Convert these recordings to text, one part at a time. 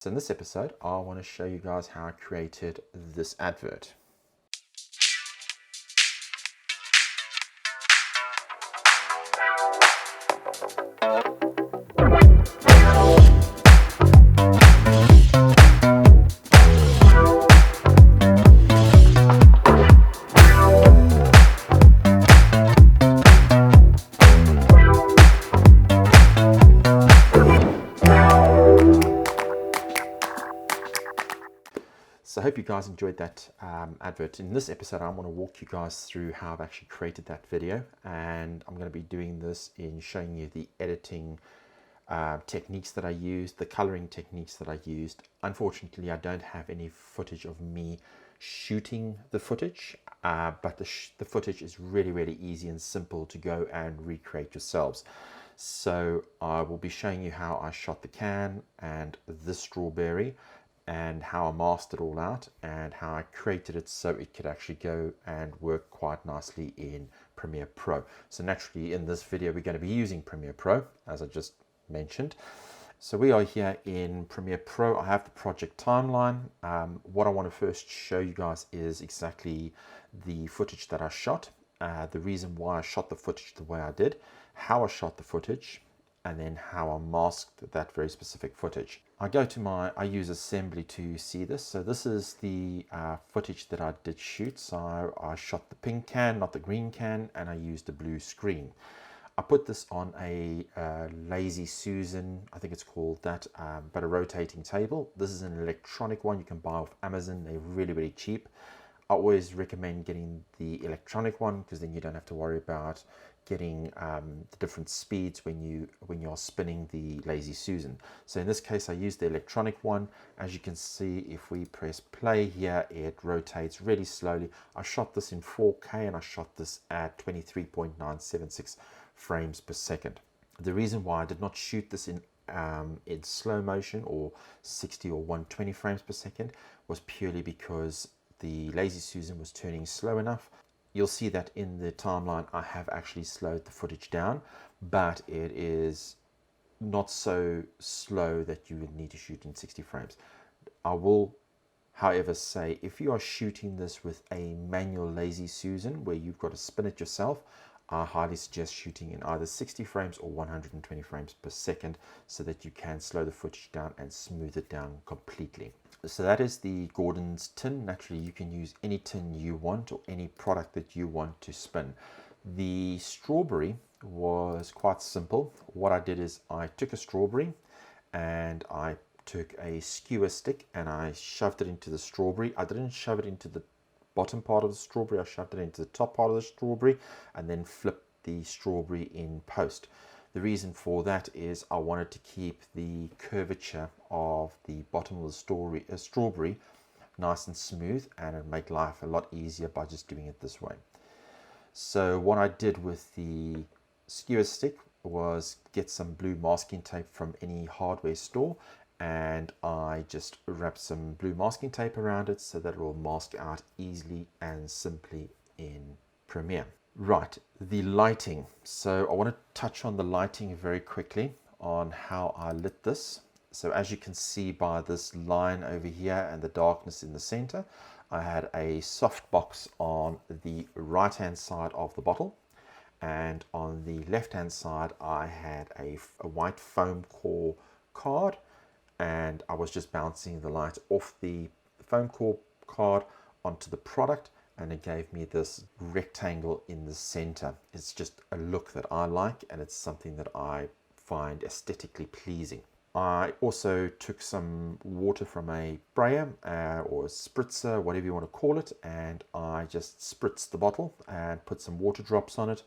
So in this episode, I want to show you guys how I created this advert. So I hope you guys enjoyed that advert. In this episode, I want to walk you guys through how I've actually created that video, and I'm going to be doing this in showing you the editing techniques that I used, the coloring techniques that I used. Unfortunately, I don't have any footage of me shooting the footage, but the footage is really easy and simple to go and recreate yourselves. So I will be showing you how I shot the can and the strawberry, and how I masked it all out, and how I created it so it could actually go and work quite nicely in Premiere Pro. So naturally in this video we're going to be using Premiere Pro, as I just mentioned. So we are here in Premiere Pro. I have the project timeline. What I want to first show you guys is exactly the footage that I shot, the reason why I shot the footage the way I did, how I shot the footage, and then how I masked that very specific footage. I use assembly to see this. So this is the footage that I did shoot. So I shot the pink can, not the green can, and I used a blue screen. I put this on a Lazy Susan, I think it's called that, but a rotating table. This is an electronic one you can buy off Amazon. They're really cheap. I always recommend getting the electronic one because then you don't have to worry about getting the different speeds when you're spinning the Lazy Susan. So in this case I used the electronic one. As you can see, if we press play here, it rotates really slowly. I shot this in 4K and I shot this at 23.976 frames per second. The reason why I did not shoot this in slow motion or 60 or 120 frames per second was purely because the Lazy Susan was turning slow enough. You'll see that in the timeline I have actually slowed the footage down, but it is not so slow that you would need to shoot in 60 frames. I will, however, say if you are shooting this with a manual Lazy Susan where you've got to spin it yourself, I highly suggest shooting in either 60 frames or 120 frames per second so that you can slow the footage down and smooth it down completely. So that is the Gordon's tin. Naturally, you can use any tin you want or any product that you want to spin. The strawberry was quite simple. What I did is I took a strawberry and I took a skewer stick and I shoved it into the strawberry. I didn't shove it into the bottom part of the strawberry. I shoved it into the top part of the strawberry and then flipped the strawberry in post. The reason for that is I wanted to keep the curvature of the bottom of the strawberry nice and smooth, and it'd make life a lot easier by just doing it this way. So what I did with the skewer stick was get some blue masking tape from any hardware store, and I just wrapped some blue masking tape around it so that it will mask out easily and simply in Premiere. Right, the lighting. So I want to touch on the lighting very quickly on how I lit this. So as you can see by this line over here and the darkness in the center, I had a soft box on the right hand side of the bottle, and on the left hand side I had a white foam core card, and I was just bouncing the light off the foam core card onto the product, and it gave me this rectangle in the center. It's just a look that I like, and it's something that I find aesthetically pleasing. I also took some water from a sprayer or a spritzer, whatever you want to call it, and I just spritzed the bottle and put some water drops on it.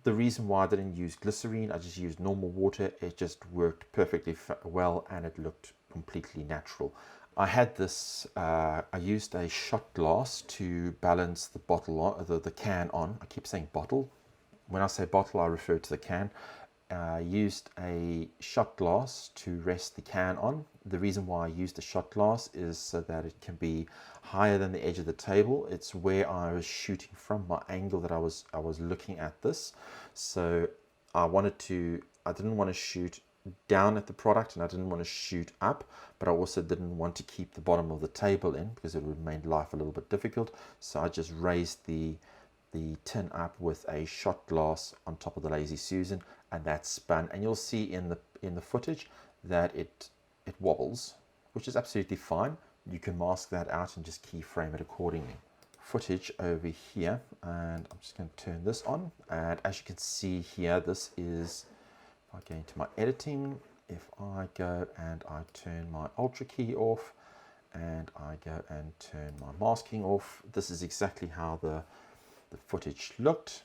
The reason why I didn't use glycerine, I just used normal water. It just worked perfectly well and it looked completely natural. I had this, I used a shot glass to balance the bottle on, the can on. I keep saying bottle. When I say bottle, I refer to the can. I used a shot glass to rest the can on. The reason why I used the shot glass is so that it can be higher than the edge of the table. It's where I was shooting from, my angle that I was looking at this. So I didn't want to shoot down at the product and I didn't want to shoot up, but I also didn't want to keep the bottom of the table in because it would have made life a little bit difficult. So I just raised the tin up with a shot glass on top of the Lazy Susan, and that spun. And you'll see in the footage that it wobbles, which is absolutely fine. You can mask that out and just keyframe it accordingly. Footage over here, and I'm just going to turn this on, and as you can see here, this is, if I go into my editing, if I go and I turn my Ultra key off and I go and turn my masking off, this is exactly how the footage looked.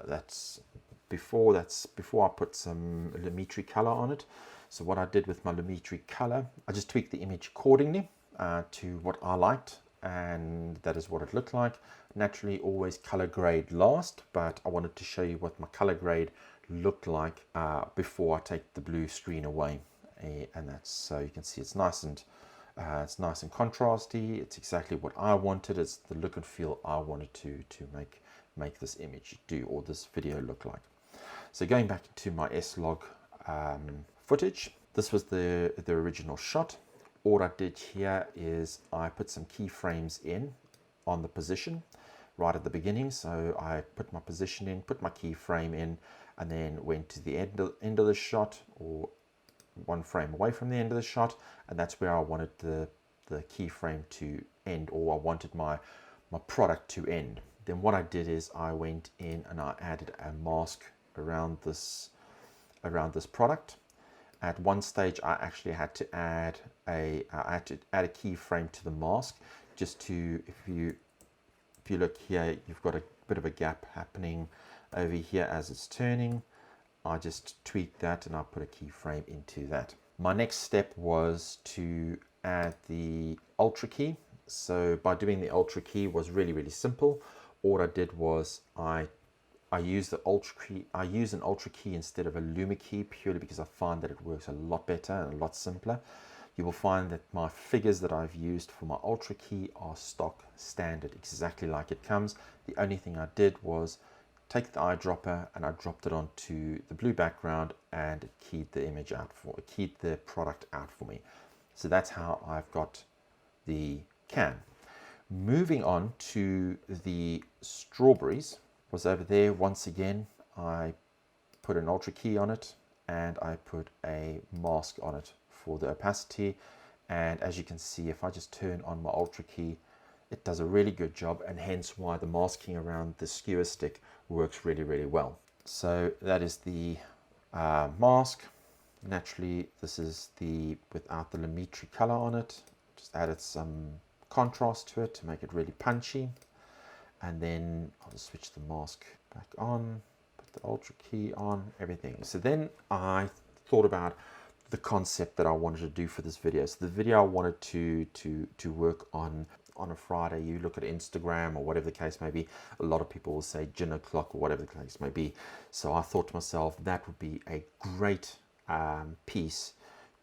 That's before I put some Lumetri color on it. So what I did with my Lumetri color, I just tweaked the image accordingly to what I liked, and that is what it looked like. Naturally, always color grade last, but I wanted to show you what my color grade looked like before I take the blue screen away, and that's so you can see it's nice and contrasty. It's exactly what I wanted. It's the look and feel I wanted to make this image do, or this video look like. So going back to my S-Log footage, this was the original shot. All I did here is I put some keyframes in on the position right at the beginning. So I put my position in, put my keyframe in, and then went to the end of the shot, or one frame away from the end of the shot, and that's where I wanted the keyframe to end, or I wanted my product to end. Then what I did is I went in and I added a mask around this product. At one stage, I actually had to add a keyframe to the mask, just to, if you look here, you've got a bit of a gap happening over here as it's turning. I just tweaked that and I put a keyframe into that. My next step was to add the Ultra key. So by doing the Ultra key was really simple. All I did was I use the Ultra key. I use an Ultra key instead of a Luma key, purely because I find that it works a lot better and a lot simpler. You will find that my figures that I've used for my Ultra key are stock standard, exactly like it comes. The only thing I did was take the eyedropper and I dropped it onto the blue background, and it keyed the image out it keyed the product out for me. So that's how I've got the can. Moving on to the strawberries, was over there. Once again, I put an Ultra key on it and I put a mask on it for the opacity. And as you can see, if I just turn on my Ultra key, it does a really good job, and hence why the masking around the skewer stick works really well. So that is the mask. Naturally, this is the without the Lumetri color on it. Just added some contrast to it to make it really punchy. And then I'll just switch the mask back on, put the Ultra key on, everything. So then I thought about the concept that I wanted to do for this video. So the video I wanted to work on a Friday. You look at Instagram or whatever the case may be, a lot of people will say gin o'clock or whatever the case may be. So I thought to myself, that would be a great piece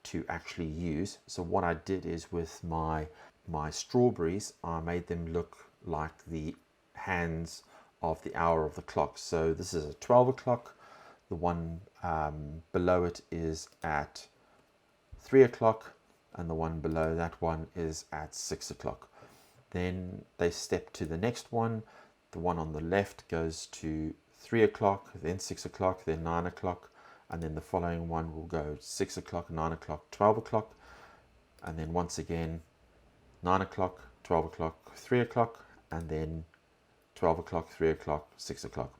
to actually use. So what I did is, with my strawberries, I made them look like the hands of the hour of the clock. So this is at 12 o'clock. The one below it is at 3 o'clock, and the one below that one is at 6 o'clock. Then they step to the next one. The one on the left goes to 3 o'clock, then 6 o'clock, then 9 o'clock, and then the following one will go 6 o'clock, 9 o'clock, 12 o'clock, and then once again 9 o'clock, 12 o'clock, 3 o'clock, and then 12 o'clock, 3 o'clock, 6 o'clock.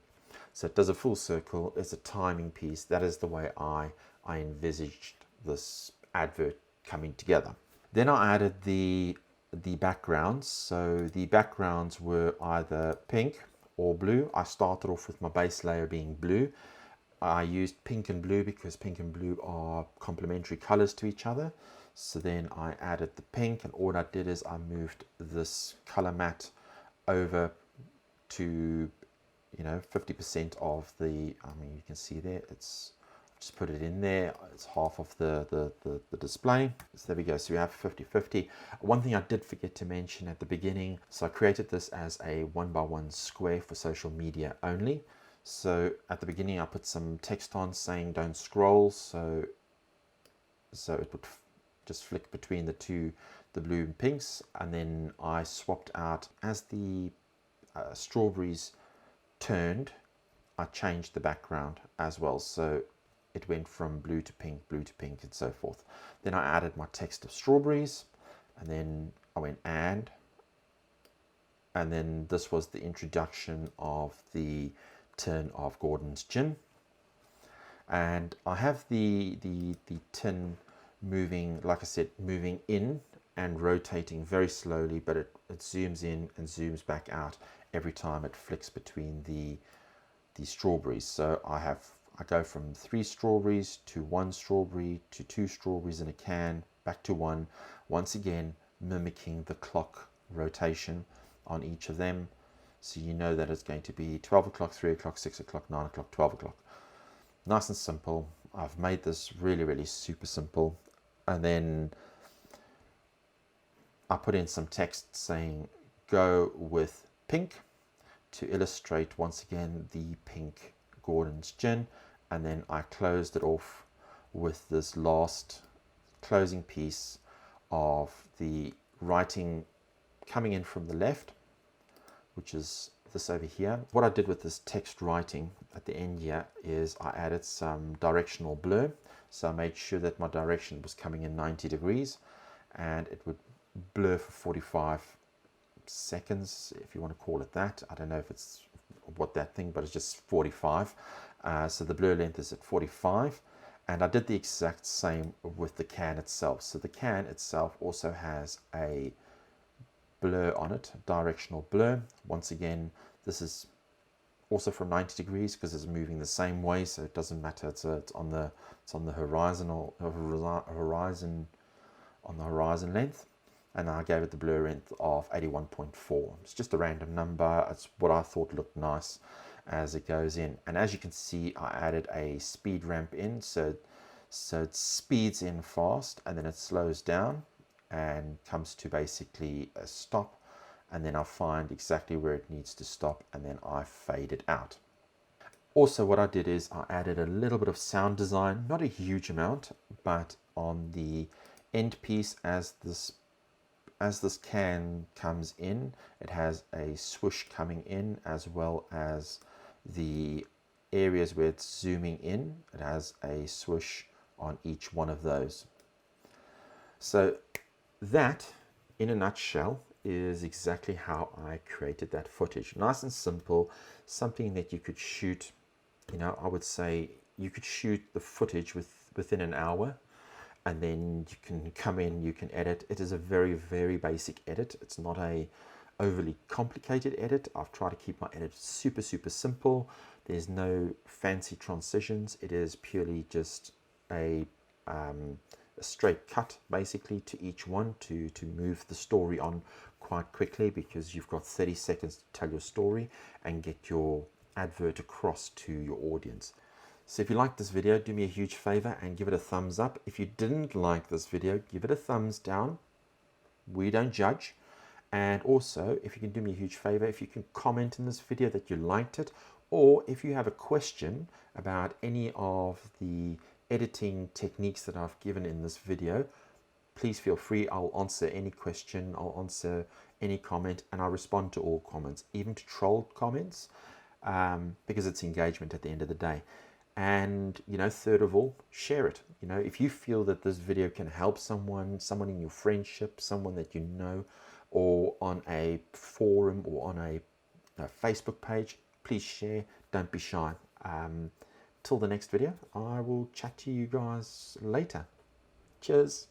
So it does a full circle. It's a timing piece. That is the way I envisaged this advert coming together. Then I added the backgrounds. So the backgrounds were either pink or blue. I started off with my base layer being blue. I used pink and blue because pink and blue are complementary colors to each other. So then I added the pink, and all I did is I moved this color matte over to 50% of the, you can see there, it's just put it in there, it's half of the display. So there we go. So we have 50-50. One thing I did forget to mention at the beginning, so I created this as a 1x1 square for social media only. So at the beginning I put some text on saying don't scroll. So so it would just flick between the blue and pinks. And then I swapped out as the strawberries turned, I changed the background as well, so it went from blue to pink, and so forth. Then I added my text of strawberries, and then I went and then this was the introduction of the tin of Gordon's gin. And I have the tin moving, like I said, moving in and rotating very slowly, but it zooms in and zooms back out every time it flicks between the strawberries. So I go from 3 strawberries to 1 strawberry to 2 strawberries in a can, back to 1, once again mimicking the clock rotation on each of them. So you know that it's going to be 12 o'clock, 3 o'clock, 6 o'clock, 9 o'clock, 12 o'clock. Nice and simple. I've made this really super simple. And then I put in some text saying go with pink to illustrate once again the pink Gordon's gin. And then I closed it off with this last closing piece of the writing coming in from the left, which is this over here. What I did with this text writing at the end here is I added some directional blur. So I made sure that my direction was coming in 90 degrees and it would blur for 45 seconds, if you want to call it that. I don't know if it's what that thing, but it's just 45. So the blur length is at 45. And I did the exact same with the can itself. So the can itself also has a blur on it, directional blur. Once again, this is also from 90 degrees because it's moving the same way, so it doesn't matter. It's on the horizon length, and I gave it the blur length of 81.4. It's just a random number. It's what I thought looked nice as it goes in. And as you can see, I added a speed ramp in, so it speeds in fast and then it slows down and comes to basically a stop, and then I find exactly where it needs to stop and then I fade it out. Also, what I did is I added a little bit of sound design, not a huge amount, but on the end piece, as this can comes in, it has a swoosh coming in, as well as the areas where it's zooming in, it has a swoosh on each one of those. So that, in a nutshell, is exactly how I created that footage. Nice and simple, something that you could shoot, I would say you could shoot the footage within an hour, and then you can come in, you can edit. It is a very basic edit. It's not a overly complicated edit. I've tried to keep my edit super simple. There's no fancy transitions. It is purely just a straight cut basically to each one to move the story on quite quickly, because you've got 30 seconds to tell your story and get your advert across to your audience. So if you liked this video, do me a huge favor and give it a thumbs up. If you didn't like this video, give it a thumbs down. We don't judge. And also, if you can do me a huge favor, if you can comment in this video that you liked it, or if you have a question about any of the editing techniques that I've given in this video, please feel free. I'll answer any question, I'll answer any comment, and I'll respond to all comments, even to troll comments, because it's engagement at the end of the day. And third of all, share it. If you feel that this video can help someone in your friendship, someone that you know, or on a forum or on a Facebook page, please share. Don't be shy. Till the next video, I will chat to you guys later. Cheers.